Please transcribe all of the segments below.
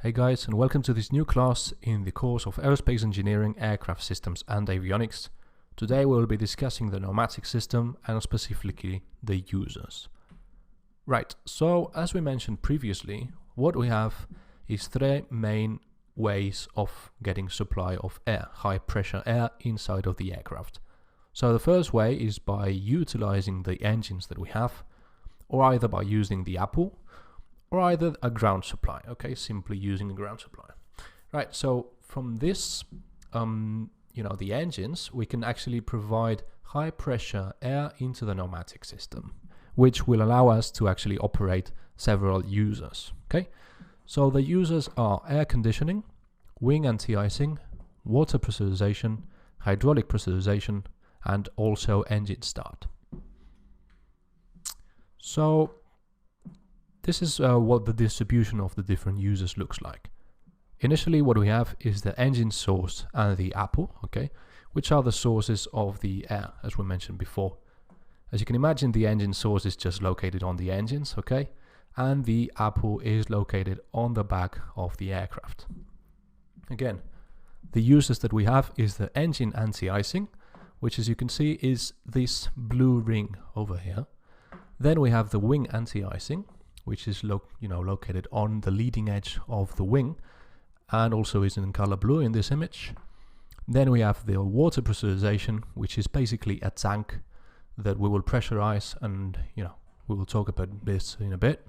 Hey guys, and welcome to this new class in the course of Aerospace Engineering, Aircraft Systems and Avionics. Today we will be discussing the pneumatic system and specifically the users. Right, so as we mentioned previously, what we have is three main ways of getting supply of air, high pressure air inside of the aircraft. So the first way is by utilizing the engines that we have, or either by using the APU, or either a ground supply, okay, simply using a ground supply. Right, so from this, the engines, we can actually provide high pressure air into the pneumatic system, which will allow us to actually operate several users, okay? So the users are air conditioning, wing anti-icing, water pressurization, hydraulic pressurization, and also engine start. So this is what the distribution of the different users looks like. Initially, what we have is the engine source and the APU, okay, which are the sources of the air, as we mentioned before. As you can imagine, the engine source is just located on the engines, okay, and the APU is located on the back of the aircraft. Again, the users that we have is the engine anti-icing, which, as you can see, is this blue ring over here. Then we have the wing anti-icing, which is located on the leading edge of the wing and also is in color blue in this image. Then we have the water pressurization, which is basically a tank that we will pressurize, and we will talk about this in a bit.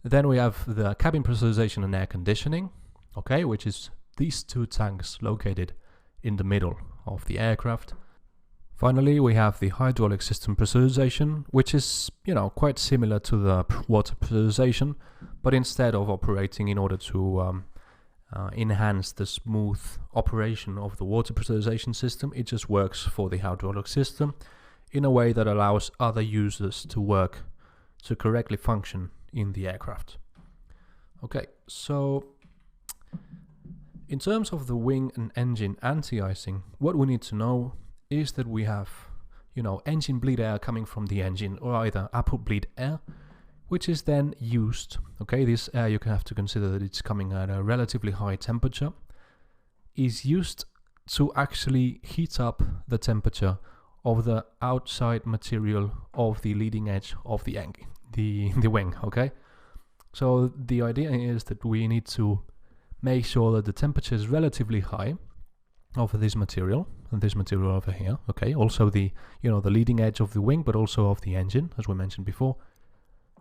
Then we have the cabin pressurization and air conditioning, okay, which is these two tanks located in the middle of the aircraft. Finally, we have the hydraulic system pressurization, which is, quite similar to the water pressurization, but instead of operating in order to enhance the smooth operation of the water pressurization system, it just works for the hydraulic system in a way that allows other users to work to correctly function in the aircraft. Okay, so in terms of the wing and engine anti-icing, what we need to know is that we have, engine bleed air coming from the engine, or either APU bleed air, which is then used, okay, this air, you have to consider that it's coming at a relatively high temperature, is used to actually heat up the temperature of the outside material of the leading edge of the wing, okay? So the idea is that we need to make sure that the temperature is relatively high of this material, and this material over here, okay, also the the leading edge of the wing, but also of the engine, as we mentioned before,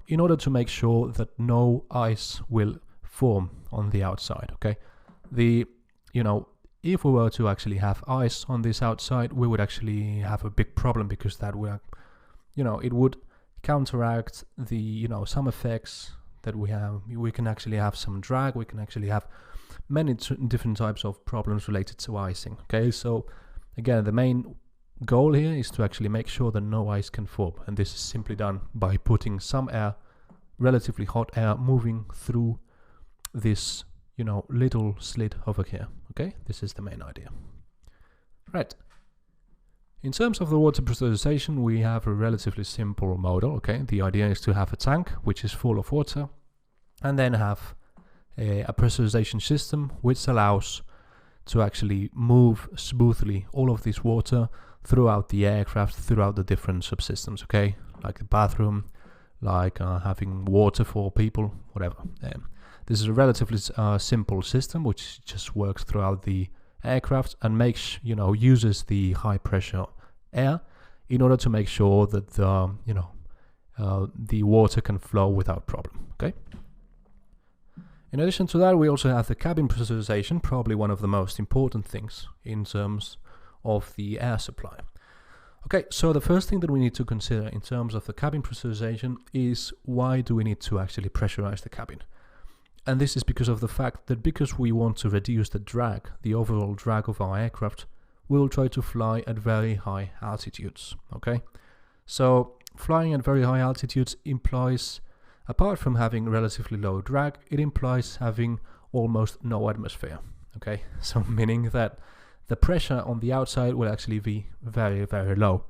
in order to make sure that no ice will form on the outside, okay? If we were to actually have ice on this outside, we would actually have a big problem, because that would, it would counteract the, some effects that we have. We can actually have some drag, we can actually have many different types of problems related to icing, okay? So again, the main goal here is to actually make sure that no ice can form, and this is simply done by putting some air, relatively hot air, moving through this little slit over here, okay? This is the main idea. Right, in terms of the water pressurization, we have a relatively simple model, okay? The idea is to have a tank which is full of water, and then have a pressurization system which allows to actually move smoothly all of this water throughout the aircraft, throughout the different subsystems, okay? Like the bathroom, like having water for people, whatever. This is a relatively simple system which just works throughout the aircraft and makes, uses the high pressure air in order to make sure that the water can flow without problem, okay? In addition to that, we also have the cabin pressurization, probably one of the most important things in terms of the air supply. Okay, so the first thing that we need to consider in terms of the cabin pressurization is, why do we need to actually pressurize the cabin? And this is because of the fact that because we want to reduce the drag, the overall drag of our aircraft, we'll try to fly at very high altitudes, okay? So flying at very high altitudes implies, apart from having relatively low drag, it implies having almost no atmosphere, okay? So meaning that the pressure on the outside will actually be very, very low.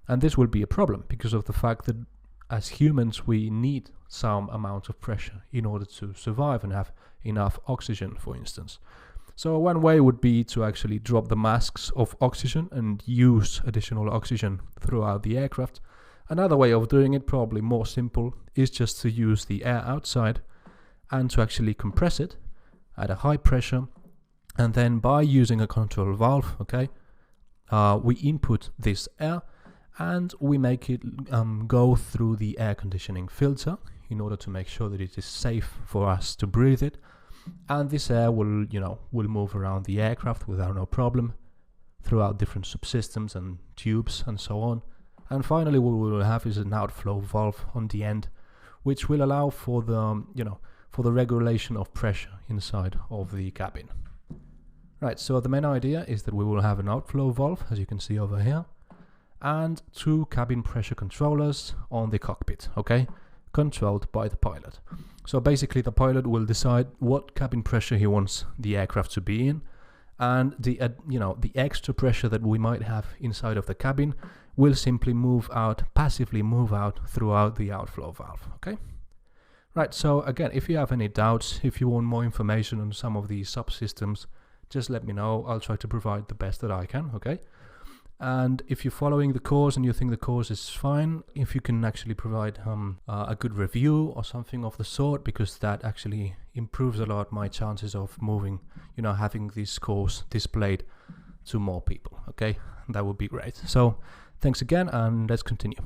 And this will be a problem because of the fact that as humans, we need some amount of pressure in order to survive and have enough oxygen, for instance. So one way would be to actually drop the masks of oxygen and use additional oxygen throughout the aircraft. Another way of doing it, probably more simple, is just to use the air outside and to actually compress it at a high pressure, and then by using a control valve, okay, we input this air and we make it go through the air conditioning filter in order to make sure that it is safe for us to breathe it. And this air will move around the aircraft without no problem throughout different subsystems and tubes and so on. And finally, what we will have is an outflow valve on the end, which will allow for the for the regulation of pressure inside of the cabin. Right, so the main idea is that we will have an outflow valve, as you can see over here, and 2 cabin pressure controllers on the cockpit, okay, controlled by the pilot. So basically the pilot will decide what cabin pressure he wants the aircraft to be in, and the extra pressure that we might have inside of the cabin will simply passively move out throughout the outflow valve, okay? Right, so again, if you have any doubts, if you want more information on some of these subsystems, just let me know. I'll try to provide the best that I can, okay? And if you're following the course and you think the course is fine, if you can actually provide a good review or something of the sort, because that actually improves a lot my chances of moving, having this course displayed to more people, okay? That would be great. So thanks again, and let's continue.